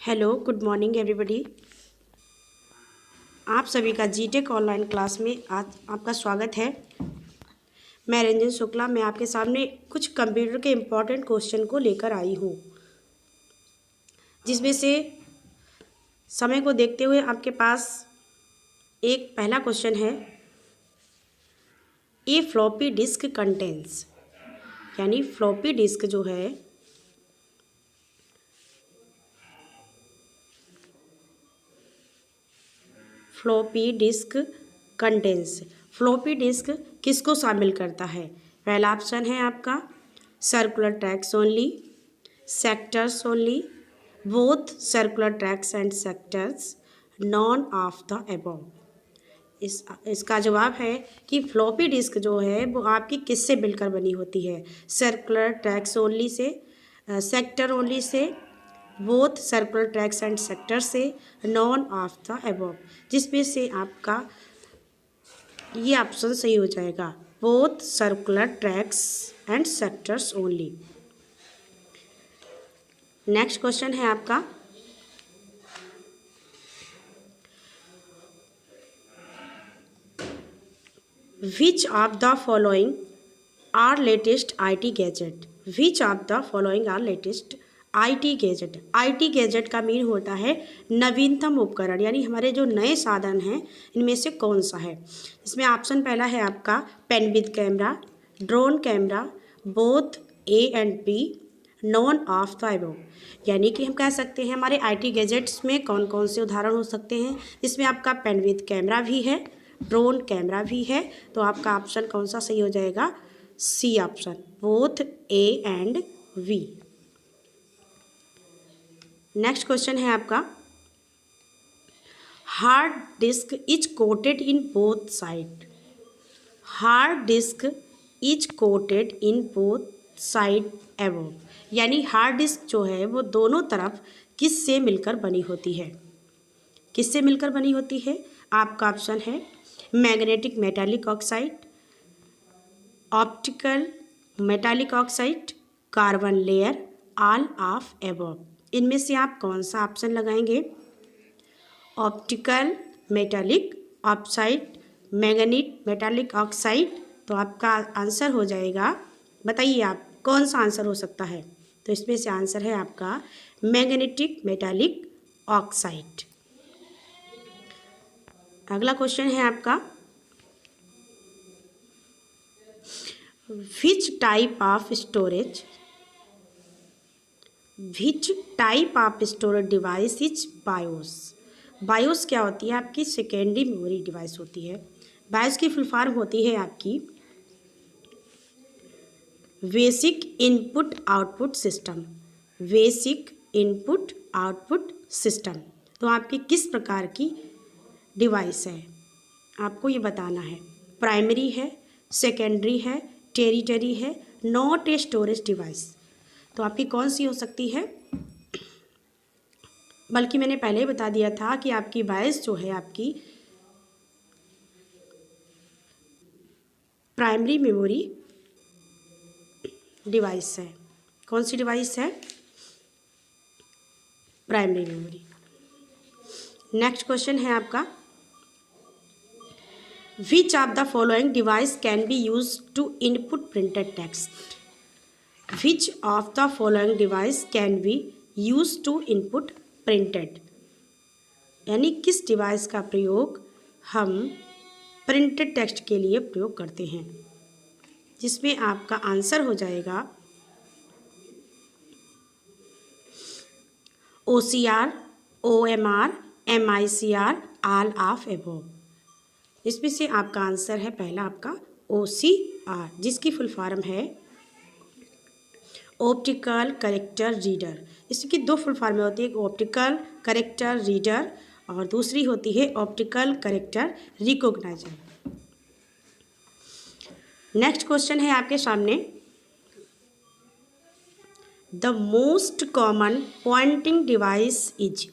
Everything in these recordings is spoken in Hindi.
Hello, good morning everybody. आप सभी का जीटेक ऑनलाइन क्लास में आज आपका स्वागत है। मैं रंजन शुक्ला, मैं आपके सामने कुछ कंप्यूटर के इम्पोर्टेंट क्वेश्चन को लेकर आई हूँ, जिसमें से समय को देखते हुए आपके पास एक पहला क्वेश्चन है, ए फ्लॉपी डिस्क कंटेंट्स, यानी फ्लॉपी डिस्क जो है floppy disk contents, floppy disk किसको शामिल करता है? पहला ऑप्शन है आपका circular tracks only, sectors only, both circular tracks and sectors, non of the above. इसका जवाब है कि फ्लॉपी डिस्क जो है वो आपकी किससे मिलकर बनी होती है? सर्कुलर ट्रैक्स ओनली से, सेक्टर ओनली से, both circular tracks and sector से, नॉन ऑफ द अबव। जिसमें से आपका ये ऑप्शन सही हो जाएगा, both circular tracks and sectors only. Next question है आपका, which of the following are latest IT gadget? Which of the following are latest IT gadget? IT gadget का मीन होता है नवीनतम उपकरण, यानी हमारे जो नए साधन हैं इनमें से कौन सा है? इसमें ऑप्शन पहला है आपका pen with camera, drone camera, both A and B, none of the above. यानी कि हम कह सकते हैं हमारे IT गैजेट्स में कौन कौन से उदाहरण हो सकते हैं। इसमें आपका पेन विद कैमरा भी है, ड्रोन कैमरा भी है, तो आपका ऑप्शन कौन सा सही हो जाएगा? C option, both A and V। Next question है आपका, hard disk is coated in both side. Hard disk is coated in both side above, यानी हार्ड डिस्क जो है वो दोनों तरफ किससे मिलकर बनी होती है? किससे मिलकर बनी होती है? आपका ऑप्शन है magnetic metallic oxide, optical metallic oxide, carbon layer, all of above. इनमें से आप कौन सा ऑप्शन लगाएंगे? Optical metallic oxide, magnetic metallic oxide, तो आपका आंसर हो जाएगा, बताइए आप कौन सा आंसर हो सकता है? तो इसमें से आंसर है आपका मैग्नेटिक मेटालिक ऑक्साइड। अगला क्वेश्चन है आपका, which type of storage device is BIOS? BIOS क्या होती है? आपकी सेकेंडरी मेमोरी डिवाइस होती है। BIOS की फुल फॉर्म होती है आपकी basic input output system. Basic input output system, तो आपकी किस प्रकार की डिवाइस है आपको ये बताना है। प्राइमरी है, सेकेंडरी है, टेरिटरी है, नॉट ए स्टोरेज डिवाइस, तो आपकी कौन सी हो सकती है? बल्कि मैंने पहले ही बता दिया था कि आपकी बायस जो है आपकी प्राइमरी मेमोरी डिवाइस है। कौन सी डिवाइस है? Primary memory. नेक्स्ट क्वेश्चन है आपका, which of the following device can be use to input printed text? Which of the following device can be use to input printed, यानी किस डिवाइस का प्रयोग हम प्रिंटेड टेक्स्ट के लिए प्रयोग करते हैं? जिसमें आपका आंसर हो जाएगा OCR, OMR, MICR, all of above. इसमें से आपका आंसर है पहला आपका OCR, जिसकी फुल फॉर्म है ऑप्टिकल करेक्टर रीडर। इसकी दो फुल फॉर्में होती है, एक ऑप्टिकल करेक्टर रीडर और दूसरी होती है optical character recogniser. Next question है आपके सामने, the most common pointing device is.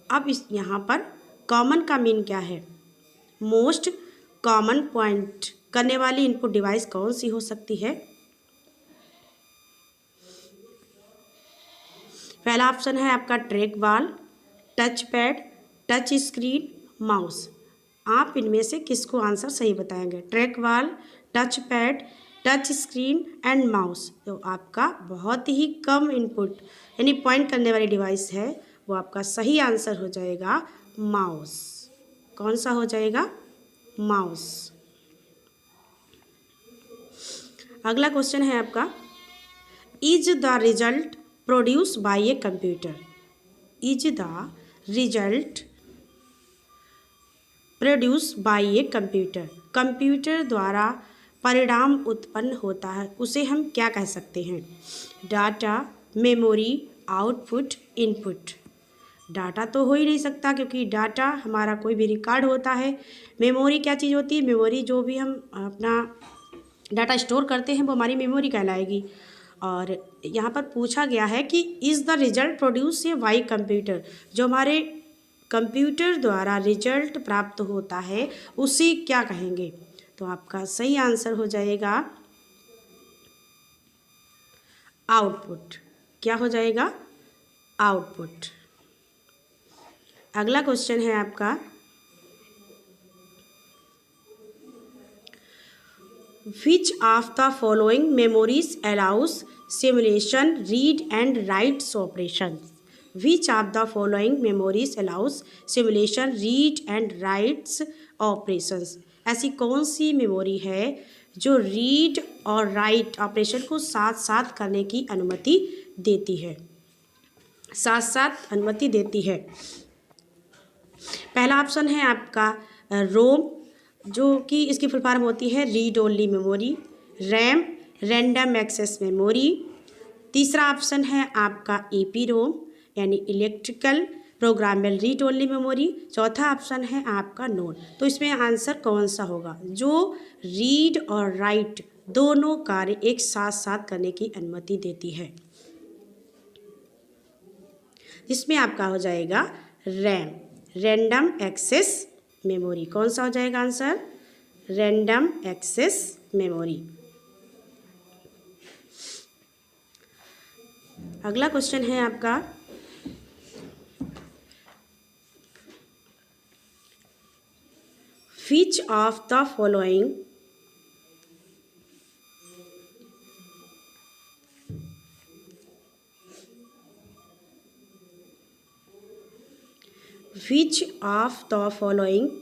अब इस यहाँ पर कॉमन का मीन क्या है? मोस्ट कॉमन पॉइंट करने वाली इनपुट डिवाइस कौन सी हो सकती है? पहला ऑप्शन है आपका track ball, touch pad, touch screen, mouse. आप इनमें से किसको आंसर सही बताएंगे? Track ball, touch pad, touch screen and mouse. तो आपका बहुत ही कम इनपुट यानी पॉइंट करने वाली डिवाइस है, वो आपका सही आंसर हो जाएगा माउस। कौन सा हो जाएगा? माउस। अगला क्वेश्चन है आपका, is the result produce by a computer. Is the result produce by a computer. Computer द्वारा परिणाम उत्पन्न होता है, उसे हम क्या कह सकते हैं? Data, memory, output, input. Data तो हो ही नहीं सकता, क्योंकि डाटा हमारा कोई भी रिकॉर्ड होता है। मेमोरी क्या चीज़ होती है? मेमोरी जो भी हम अपना डाटा स्टोर करते हैं वो हमारी मेमोरी कहलाएगी। और यहाँ पर पूछा गया है कि is the result produce a bye computer. जो हमारे कंप्यूटर द्वारा रिजल्ट प्राप्त होता है उसे क्या कहेंगे? तो आपका सही आंसर हो जाएगा आउटपुट। क्या हो जाएगा? आउटपुट। अगला क्वेश्चन है आपका, which of the following memories allows simulation read and rights operation. Which of the following memories allows simulation read and rights operations. ऐसी कौन सी मेमोरी है जो रीड और राइट ऑपरेशन को साथ साथ करने की अनुमति देती है? साथ साथ अनुमति देती है। पहला ऑप्शन है आपका रोम, जो कि इसकी फुल फॉर्म होती है read only memory. RAM, random access memory. तीसरा ऑप्शन है आपका ईपी रोम यानी electrical programmable read only memory. चौथा ऑप्शन है आपका नोड। तो इसमें आंसर कौन सा होगा? जो रीड और राइट दोनों कार्य एक साथ साथ करने की अनुमति देती है, जिसमें आपका हो जाएगा रैम, रैंडम एक्सेस मेमोरी। कौन सा हो जाएगा आंसर? Random access memory. अगला क्वेश्चन है आपका, which of the following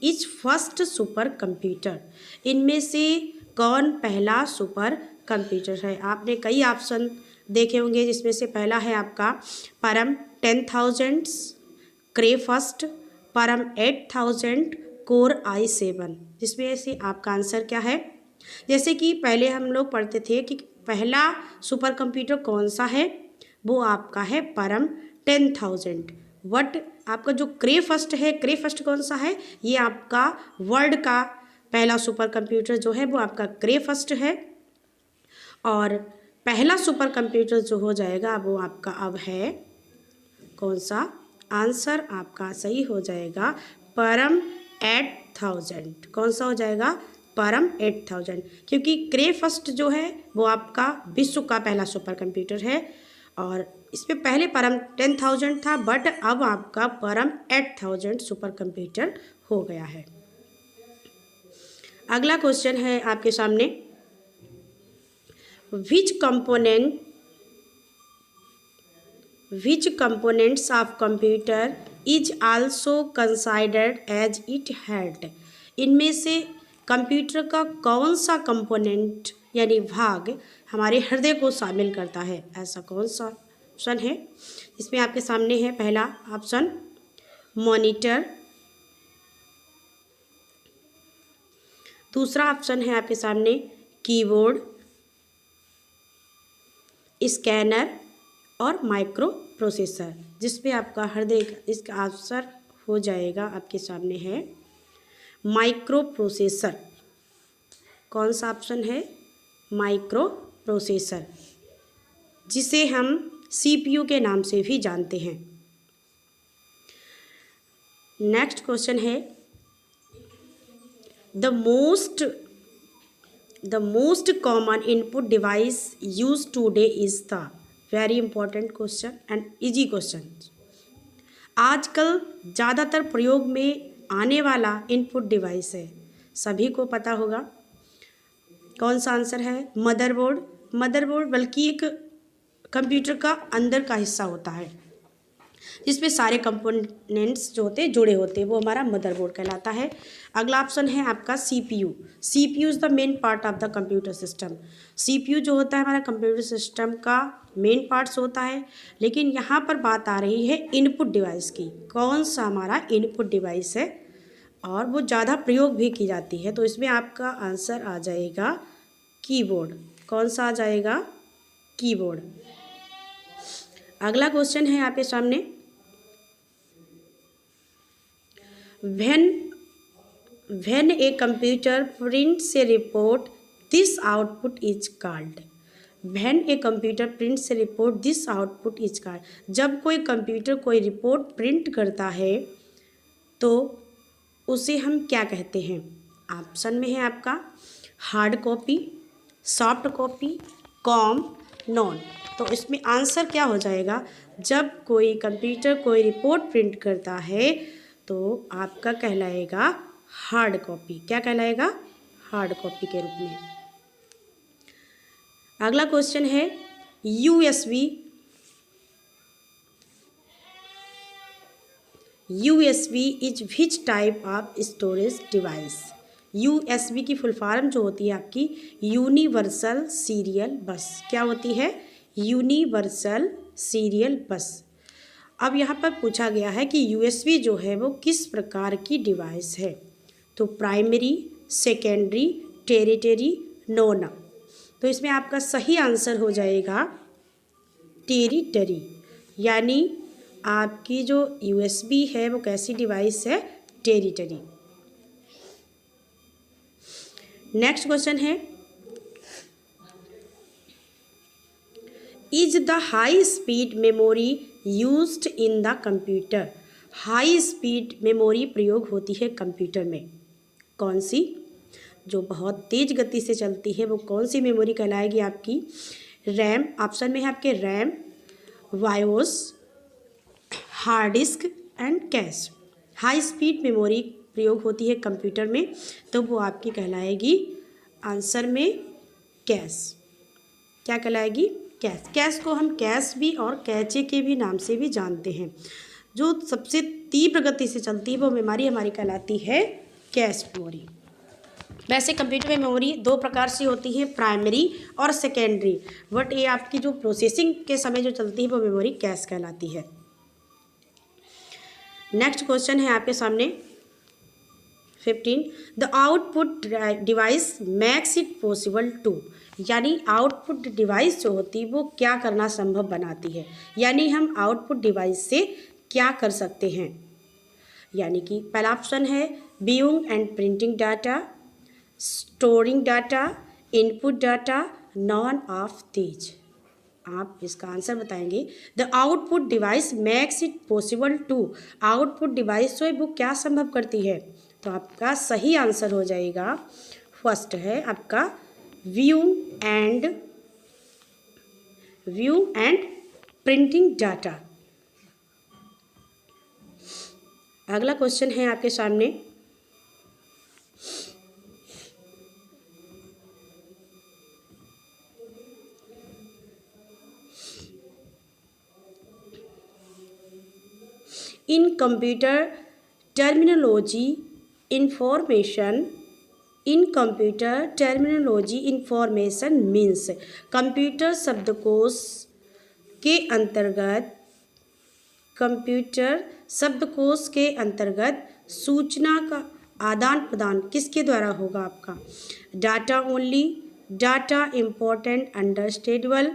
is first super computer. इनमें से कौन पहला सुपर कंप्यूटर है? आपने कई ऑप्शन देखे होंगे, जिसमें से पहला है आपका परम 10,000, क्रे फर्स्ट, परम 8,000, कोर i7। जिसमें से आपका आंसर क्या है? जैसे कि पहले हम लोग पढ़ते थे कि पहला सुपर कंप्यूटर कौन सा है, वो आपका है परम 10,000। बट आपका जो क्रे फर्स्ट है, क्रे फर्स्ट कौन सा है? ये आपका वर्ल्ड का पहला सुपर कंप्यूटर जो है वो आपका क्रे फर्स्ट है। और पहला सुपर कंप्यूटर जो हो जाएगा वो आपका अब है कौन सा? आंसर आपका सही हो जाएगा परम 8,000। कौन सा हो जाएगा? परम 8,000, क्योंकि क्रे फर्स्ट जो है वो आपका विश्व का पहला सुपर कंप्यूटर है और इसमें पहले परम 10,000 था, बट अब आपका परम 8,000 सुपर कंप्यूटर हो गया है। अगला क्वेश्चन है आपके सामने, which components of computer is also considered as it head। इनमें से कंप्यूटर का कौन सा कंपोनेंट यानी भाग हमारे हृदय को शामिल करता है? ऐसा कौन सा ऑप्शन है? इसमें आपके सामने है पहला ऑप्शन मॉनिटर, दूसरा ऑप्शन है आपके सामने कीबोर्ड, स्कैनर और माइक्रो प्रोसेसर। जिसपे आपका हृदय, इसका आंसर हो जाएगा आपके सामने है माइक्रो प्रोसेसर। कौन सा ऑप्शन है? माइक्रो प्रोसेसर, जिसे हम सीपीयू के नाम से भी जानते हैं। नेक्स्ट क्वेश्चन है, the most common input device use today is the. Very important question and easy question. आजकल ज़्यादातर प्रयोग में आने वाला इनपुट डिवाइस है, सभी को पता होगा। कौन सा आंसर है? मदरबोर्ड। मदरबोर्ड बल्कि एक कंप्यूटर का अंदर का हिस्सा होता है जिसमें सारे कंपोनेंट्स जो होते हैं जुड़े होते हैं, वो हमारा मदरबोर्ड कहलाता है। अगला ऑप्शन है आपका CPU. CPU is the main part of the computer system. CPU जो होता है हमारा कंप्यूटर सिस्टम का मेन पार्ट्स होता है, लेकिन यहाँ पर बात आ रही है इनपुट डिवाइस की। कौन सा हमारा इनपुट डिवाइस है और वो ज़्यादा प्रयोग भी की जाती है, तो इसमें आपका आंसर आ जाएगा कीबोर्ड। कौन सा आ जाएगा? कीबोर्ड। अगला क्वेश्चन है आपके सामने, when a computer prints a report this output is called। when a computer prints a report this output is called। जब कोई कंप्यूटर कोई रिपोर्ट प्रिंट करता है तो उसे हम क्या कहते हैं? ऑप्शन में है आपका hard copy, soft copy, com, non. तो इसमें आंसर क्या हो जाएगा? जब कोई कंप्यूटर कोई रिपोर्ट प्रिंट करता है तो आपका कहलाएगा हार्ड कॉपी। क्या कहलाएगा? हार्ड कॉपी के रूप में। अगला क्वेश्चन है USB. USB is which type of storage device. USB की फुल फॉर्म जो होती है आपकी यूनिवर्सल सीरियल बस। क्या होती है? यूनिवर्सल सीरियल बस। अब यहाँ पर पूछा गया है कि यूएसबी जो है वो किस प्रकार की डिवाइस है, तो प्राइमरी, सेकेंडरी, टेरिटरी, नोन। तो इसमें आपका सही आंसर हो जाएगा टेरिटरी, यानी आपकी जो यूएसबी है वो कैसी डिवाइस है? टेरिटरी। नेक्स्ट क्वेश्चन है is the high speed memory used in the computer. High speed memory प्रयोग होती है कंप्यूटर में, कौन सी? जो बहुत तेज गति से चलती है वो कौन सी मेमोरी कहलाएगी आपकी? रैम। ऑप्शन में है आपके RAM, bios, hard disk and cash. High speed memory प्रयोग होती है कंप्यूटर में तो वो आपकी कहलाएगी आंसर में कैश। क्या कहलाएगी? कैश। कैश को हम कैश भी और कैचे के भी नाम से भी जानते हैं। जो सबसे तीव्र गति से चलती है वो मेमोरी हमारी कहलाती है कैश मेमोरी। वैसे कंप्यूटर में मेमोरी दो प्रकार से होती है, प्राइमरी और सेकेंडरी, बट ये आपकी जो प्रोसेसिंग के समय जो चलती है वो मेमोरी कैश कहलाती है। नेक्स्ट क्वेश्चन है आपके सामने 15 the output device makes it possible to. यानी आउटपुट डिवाइस जो होती है वो क्या करना संभव बनाती है, यानी हम आउटपुट डिवाइस से क्या कर सकते हैं? यानी कि पहला ऑप्शन है viewing and printing data, storing data, input data, none of these. आप इसका आंसर बताएंगे। The output device makes it possible to. Output device जो है वो क्या संभव करती है? तो आपका सही आंसर हो जाएगा फर्स्ट है आपका व्यू एंड प्रिंटिंग डाटा। अगला क्वेश्चन है आपके सामने इन computer terminology information means. Computer शब्दकोश के अंतर्गत सूचना का आदान प्रदान किसके द्वारा होगा आपका? Data only, data important understandable,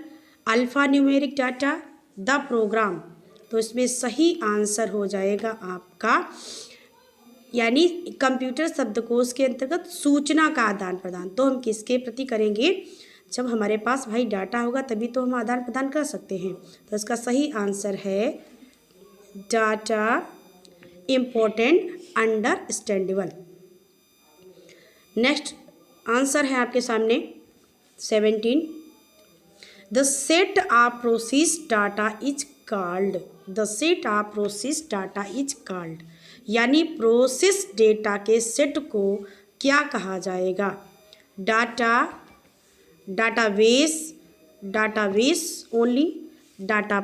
alpha numeric data, the program. तो इसमें सही आंसर हो जाएगा आपका, यानी कंप्यूटर शब्दकोश के अंतर्गत सूचना का आदान प्रदान। तो हम किसके प्रति करेंगे? जब हमारे पास भाई डाटा होगा तभी तो हम आदान प्रदान कर सकते हैं। तो इसका सही आंसर है data important understandable. Next answer है आपके सामने 17 the set of process data is called, the set of process data is called, यानी प्रोसेस डेटा के सेट को क्या कहा जाएगा? Data, database, database only, data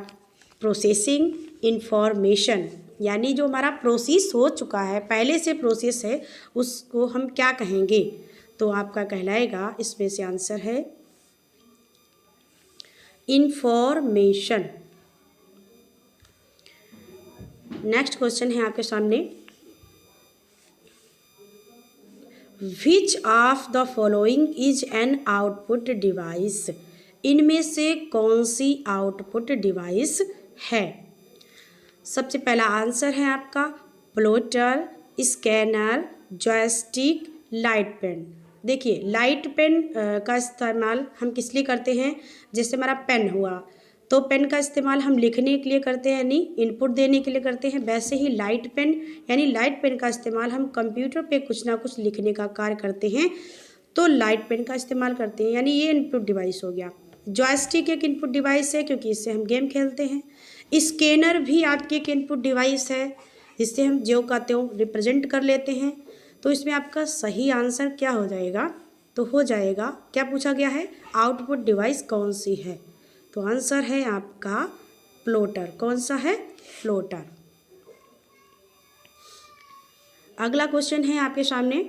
processing, information, यानी जो हमारा प्रोसेस हो चुका है, पहले से प्रोसेस है, उसको हम क्या कहेंगे? तो आपका कहलाएगा, इसमें से आंसर है इंफॉर्मेशन। नेक्स्ट क्वेश्चन है आपके सामने, which of the following is an output device, इनमें से कौन सी आउटपुट डिवाइस है? सबसे पहला आंसर है आपका plotter, scanner, joystick, light pen. देखिए, लाइट पेन का इस्तेमाल हम किस लिए करते हैं? जैसे हमारा पेन हुआ, तो पेन का इस्तेमाल हम लिखने के लिए करते हैं, यानी इनपुट देने के लिए करते हैं। वैसे ही लाइट पेन, यानी लाइट पेन का इस्तेमाल हम कंप्यूटर पे कुछ ना कुछ लिखने का कार्य करते हैं, तो लाइट पेन का इस्तेमाल करते हैं, यानी ये इनपुट डिवाइस हो गया। जॉयस्टिक एक इनपुट डिवाइस है, क्योंकि इससे हम गेम खेलते हैं। स्कैनर भी आपकी एक इनपुट डिवाइस है, जिससे हम जो कहते हो रिप्रेजेंट कर लेते हैं। तो इसमें आपका सही आंसर क्या हो जाएगा? तो हो जाएगा, क्या पूछा गया है, आउटपुट डिवाइस कौन सी है? तो आंसर है आपका प्लॉटर। कौन सा है? प्लॉटर। अगला क्वेश्चन है आपके सामने,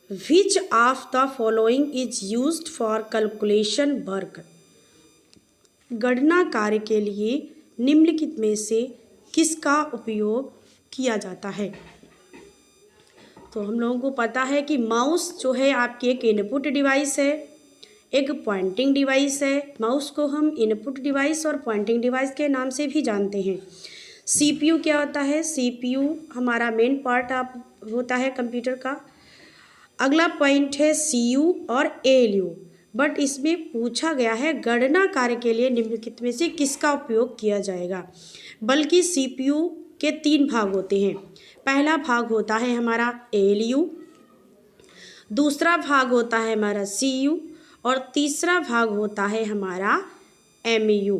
which of the following is used for calculation work, गणना कार्य के लिए निम्नलिखित में से किसका उपयोग किया जाता है? तो हम लोगों को पता है कि माउस जो है आपकी एक इनपुट डिवाइस है, एक पॉइंटिंग डिवाइस है। माउस को हम इनपुट डिवाइस और पॉइंटिंग डिवाइस के नाम से भी जानते हैं। सीपीयू क्या होता है? सीपीयू हमारा मेन पार्ट होता है कंप्यूटर का। अगला पॉइंट है सीयू और एएलयू। बट इसमें पूछा गया है गणना कार्य के लिए निम्नलिखित में से किसका उपयोग किया जाएगा? बल्कि सीपीयू के 3 भाग होते हैं। पहला भाग होता है हमारा एएलयू, दूसरा भाग होता है हमारा सीयू, और तीसरा भाग होता है हमारा एमयू।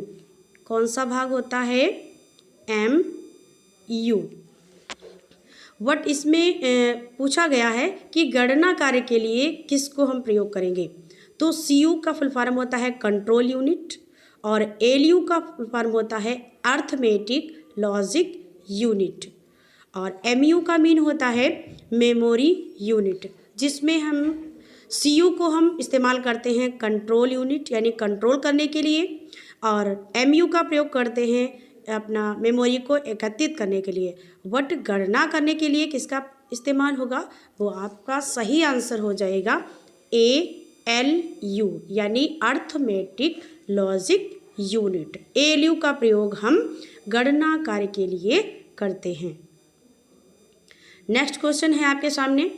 कौन सा भाग होता है? एमयू। वट इसमें पूछा गया है कि गणना कार्य के लिए किसको हम प्रयोग करेंगे? तो सीयू का फुल फॉर्म होता है कंट्रोल यूनिट, और एलयू का फुल फॉर्म होता है अर्थमेटिक लॉजिक यूनिट, और एमयू का मीन होता है मेमोरी यूनिट, जिसमें हम सीयू को हम इस्तेमाल करते हैं कंट्रोल यूनिट यानी कंट्रोल करने के लिए, और एमयू का प्रयोग करते हैं अपना मेमोरी को एकत्रित करने के लिए। वट गणना करने के लिए किसका इस्तेमाल होगा? वो आपका सही आंसर हो जाएगा एएलयू, यानी अर्थमेटिक लॉजिक यूनिट। एएलयू का प्रयोग हम गणना कार्य के लिए करते हैं। नेक्स्ट क्वेश्चन है आपके सामने,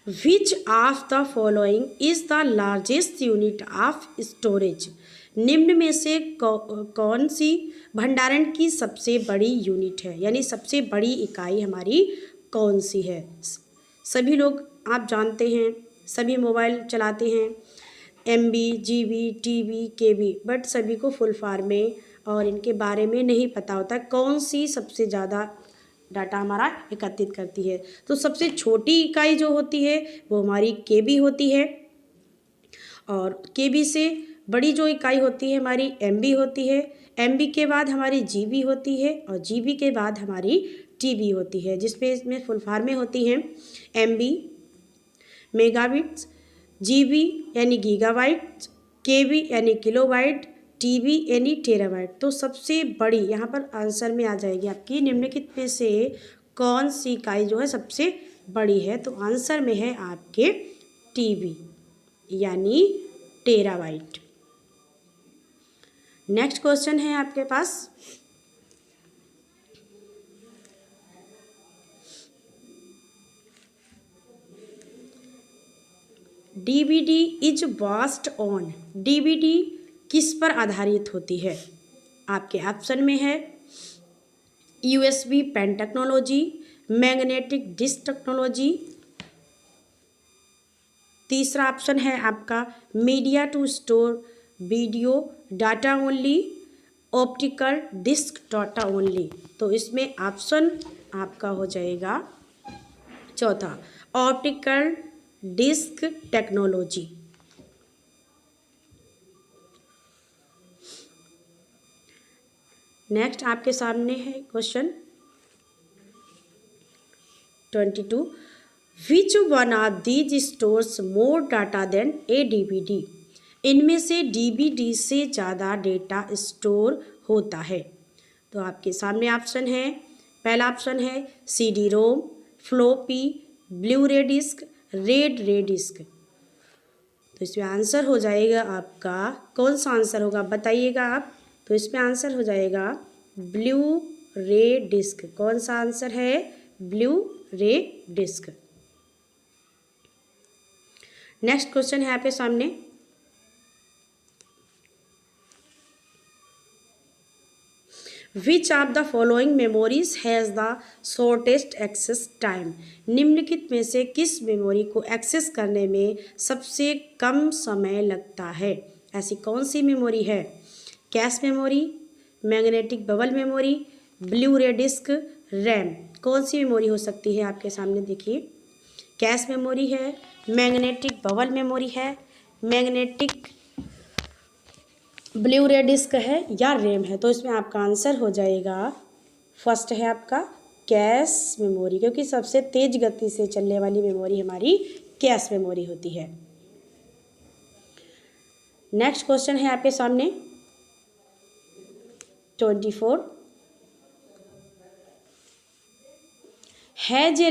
which of the following is the largest unit of storage, निम्न में से कौन सी भंडारण की सबसे बड़ी यूनिट है, यानी सबसे बड़ी इकाई हमारी कौन सी है? सभी लोग आप जानते हैं, सभी मोबाइल चलाते हैं, MB, GB, TB, KB, but सभी को फुल फॉर्म में और इनके बारे में नहीं पता होता कौन सी सबसे ज़्यादा डाटा हमारा एकत्रित करती है। तो सबसे छोटी इकाई जो होती है वो हमारी केबी होती है, और केबी से बड़ी जो इकाई होती है हमारी एमबी होती है। एमबी के बाद हमारी जीबी होती है, और जीबी के बाद हमारी टीबी होती है, जिसमें इसमें फुल फॉर्म में होती हैं एमबी मेगाबिट्स, जीबी यानी गीगाबाइट्स, केबी यानी किलोबाइट, टीबी यानी टेराबाइट। तो सबसे बड़ी यहाँ पर आंसर में आ जाएगी आपकी, निम्नलिखित में से कौन सी इकाई जो है सबसे बड़ी है? तो आंसर में है आपके टीबी यानी टेराबाइट। नेक्स्ट क्वेश्चन है आपके पास, DVD is based on, DVD किस पर आधारित होती है? आपके ऑप्शन में है USB pen technology, magnetic disk technology, तीसरा ऑप्शन है आपका media to store video data only, optical disk data only. तो इसमें ऑप्शन आपका हो जाएगा चौथा, ऑप्टिकल डिस्क टेक्नोलॉजी। नेक्स्ट आपके सामने है question 22, which one of these stores more data than a DVD. इनमें से डीवीडी से ज़्यादा डेटा स्टोर होता है। तो आपके सामने ऑप्शन है, पहला ऑप्शन है सीडी रोम, फ्लोपी, ब्लू रे डिस्क, रेड रे डिस्क। तो इसमें आंसर हो जाएगा आपका, कौन सा आंसर होगा बताइएगा आप। तो इसमें आंसर हो जाएगा ब्लू रे डिस्क। कौन सा आंसर है? ब्लू रे डिस्क। नेक्स्ट क्वेश्चन है आपके सामने, which of the following memories has the shortest access time. निम्नलिखित में से किस मेमोरी को एक्सेस करने में सबसे कम समय लगता है? ऐसी कौन सी मेमोरी है? Cache memory, magnetic bubble memory, blue रे डिस्क, रैम। कौन सी मेमोरी हो सकती है आपके सामने? देखिए, कैश मेमोरी है, मैग्नेटिक बबल मेमोरी है, मैग्नेटिक ब्लू रे डिस्क है या रैम है। तो इसमें आपका आंसर हो जाएगा फर्स्ट है आपका कैश मेमोरी, क्योंकि सबसे तेज गति से चलने वाली मेमोरी हमारी कैश मेमोरी होती है। नेक्स्ट क्वेश्चन है आपके सामने 24, has a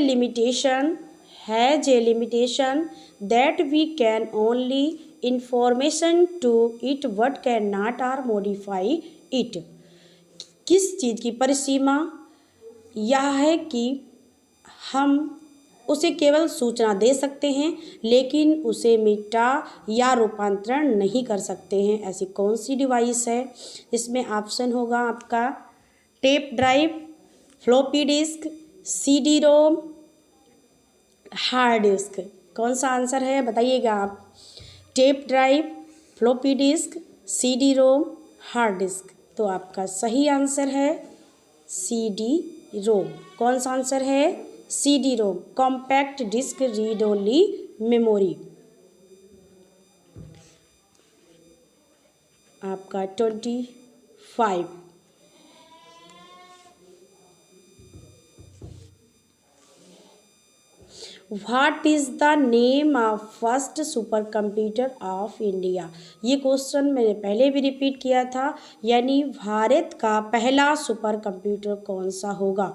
limitation that we can only information to it what cannot or modify it। किस चीज़ की परिसीमा यह है कि हम उसे केवल सूचना दे सकते हैं लेकिन उसे मिटा या रूपांतरण नहीं कर सकते हैं। ऐसी कौन सी डिवाइस है? इसमें ऑप्शन होगा आपका tape drive, floppy disk, CD ROM, hard disk. कौन सा आंसर है बताइएगा आप। Tape drive, floppy disk, CD ROM, hard disk. तो आपका सही आंसर है सीडी रोम। कौन सा आंसर है? CD ROM, compact disk read only memory. आपका 25, what is the name of first super computer of India. ये क्वेश्चन मैंने पहले भी रिपीट किया था, यानी भारत का पहला सुपर कंप्यूटर कौन सा होगा?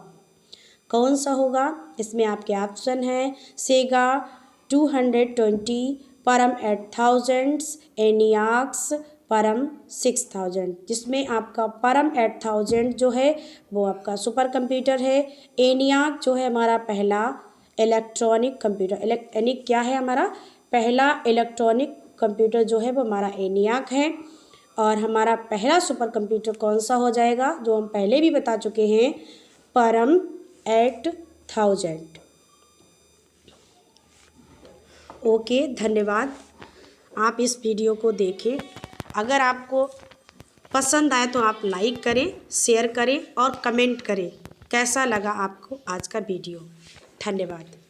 कौन सा होगा? इसमें आपके ऑप्शन हैं सेगा 220, परम 8000, एनियाक्स परम 6000। जिसमें आपका परम 8000 जो है वो आपका सुपर कंप्यूटर है। एनियाक जो है हमारा पहला इलेक्ट्रॉनिक कंप्यूटर, यानी क्या है हमारा पहला इलेक्ट्रॉनिक कंप्यूटर जो है वो हमारा एनियाक है। और हमारा पहला सुपर कंप्यूटर कौन सा हो जाएगा, जो हम पहले भी बता चुके हैं, परम 8000। ओके, धन्यवाद। आप इस वीडियो को देखें। अगर आपको पसंद आए तो आप लाइक करें, शेयर करें और कमेंट करें कैसा लगा आपको आज का वीडियो। धन्यवाद।